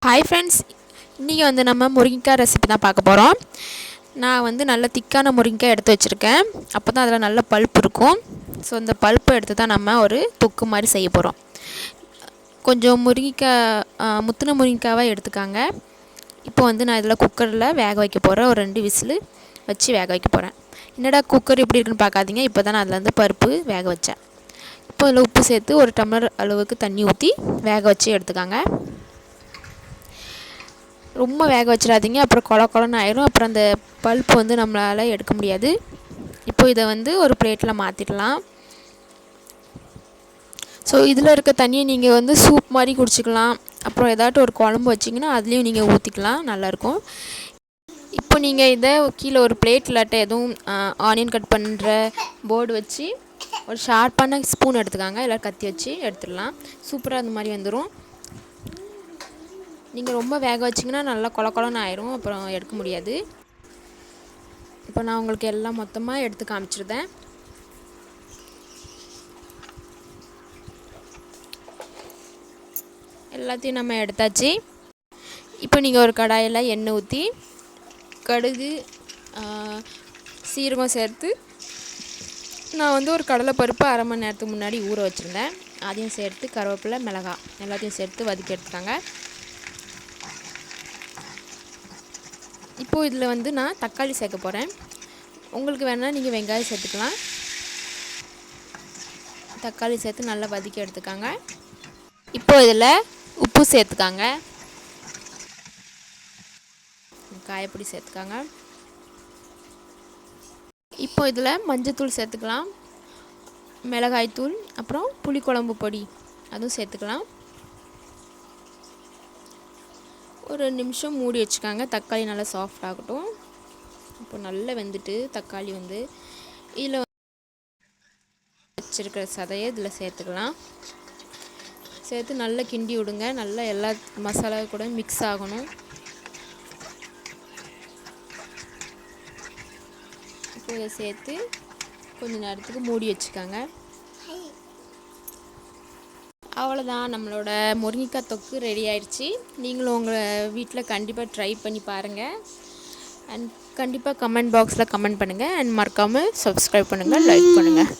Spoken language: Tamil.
ஹாய் ஃப்ரெண்ட்ஸ், இன்றைக்கி வந்து நம்ம முருங்கைக்காய் ரெசிபி தான் பார்க்க போகிறோம். நான் வந்து நல்ல திக்கான முருங்கைக்காய் எடுத்து வச்சுருக்கேன். அப்போ தான் அதில் நல்ல பல்ப் இருக்கும். ஸோ இந்த பல்ப்பை எடுத்து தான் நம்ம ஒரு தொக்கு மாதிரி செய்ய போகிறோம். கொஞ்சம் முருங்கைக்காய் முத்தின முருங்கைக்காவை எடுத்துக்காங்க. இப்போ வந்து நான் இதில் குக்கரில் வேக வைக்க போகிறேன். ஒரு 2 விசில் வச்சு வேக வைக்க போகிறேன். என்னடா குக்கர் எப்படி இருக்குன்னு பார்க்காதீங்க. இப்போ தான் நான் அதில் வந்து பருப்பு வேக வச்சேன். இப்போ அதில் உப்பு சேர்த்து 1 டம்ளர் அளவுக்கு தண்ணி ஊற்றி வேக வச்சு எடுத்துக்காங்க. ரொம்ப வேக வச்சிடாதீங்க, அப்புறம் கொல கொலன்னு ஆயிரும். அப்புறம் அந்த பல்ப்பு வந்து நம்மளால் எடுக்க முடியாது. இப்போ இதை வந்து ஒரு பிளேட்டில் மாற்றிடலாம். ஸோ இதில் இருக்க தண்ணியை நீங்கள் வந்து சூப் மாதிரி குடிச்சிக்கலாம். அப்புறம் ஏதாட்டும் ஒரு குழம்பு வச்சிங்கன்னா அதுலேயும் நீங்கள் ஊற்றிக்கலாம், நல்லாயிருக்கும். இப்போ நீங்கள் இதை கீழே ஒரு பிளேட் இல்லாட்ட எதுவும் ஆனியன் கட் பண்ணுற போர்டு வச்சு ஒரு ஷார்ப்பான ஸ்பூன் எடுத்துக்காங்க, இல்லை கத்தி வச்சு எடுத்துடலாம். சூப்பராக அந்த மாதிரி வந்துடும். நீங்கள் ரொம்ப வேக வச்சிங்கன்னா நல்லா கொல கொலன்னு ஆயிரும், அப்புறம் எடுக்க முடியாது. இப்போ நான் உங்களுக்கு எல்லாம் மொத்தமாக எடுத்து காமிச்சிருந்தேன். எல்லாத்தையும் நம்ம எடுத்தாச்சு. இப்போ நீங்கள் ஒரு கடாயில் எண்ணெய் ஊற்றி கடுகு சீரகம் சேர்த்து, நான் வந்து ஒரு கடலைப்பருப்பு 1/2 மணி நேரத்துக்கு முன்னாடி ஊற வச்சுருந்தேன். அதையும் சேர்த்து கருவேப்பிலை, மிளகாய் எல்லாத்தையும் சேர்த்து வதக்கி எடுத்துக்காங்க. இப்போது இதில் வந்து நான் தக்காளி சேர்க்க போகிறேன். உங்களுக்கு வேணால் நீங்கள் வெங்காயம் சேர்த்துக்கலாம். தக்காளி சேர்த்து நல்லா வதக்கி எடுத்துக்காங்க. இப்போ இதில் உப்பு சேர்த்துக்காங்க, காயப்பொடி சேர்த்துக்காங்க. இப்போ இதில் மஞ்சத்தூள் சேர்த்துக்கலாம், மிளகாய்த்தூள், அப்புறம் புளிக்குழம்பு பொடி அதுவும் சேர்த்துக்கலாம். ஒரு 2 நிமிஷம் மூடி வச்சுக்காங்க, தக்காளி நல்லா சாஃப்ட் ஆகட்டும். இப்போ நல்லா வெந்துட்டு தக்காளி வந்து இதில் வச்சுருக்கிற சதையை இதில் சேர்த்துக்கலாம். சேர்த்து நல்லா கிண்டி விடுங்க. நல்லா எல்லா மசாலா கூட மிக்ஸ் ஆகணும். இப்போ இதை சேர்த்து கொஞ்சம் நேரத்துக்கு மூடி வச்சுக்காங்க. அவ்வளோதான், நம்மளோட முருங்கைக்காய் தொக்கு ரெடி ஆயிடுச்சு. நீங்களும் உங்கள் வீட்டில் கண்டிப்பாக ட்ரை பண்ணி பாருங்கள். அண்ட் கண்டிப்பாக கமெண்ட் பாக்ஸில் கமெண்ட் பண்ணுங்கள். அண்ட் மறக்காமல் சப்ஸ்கிரைப் பண்ணுங்கள், லைக் பண்ணுங்கள்.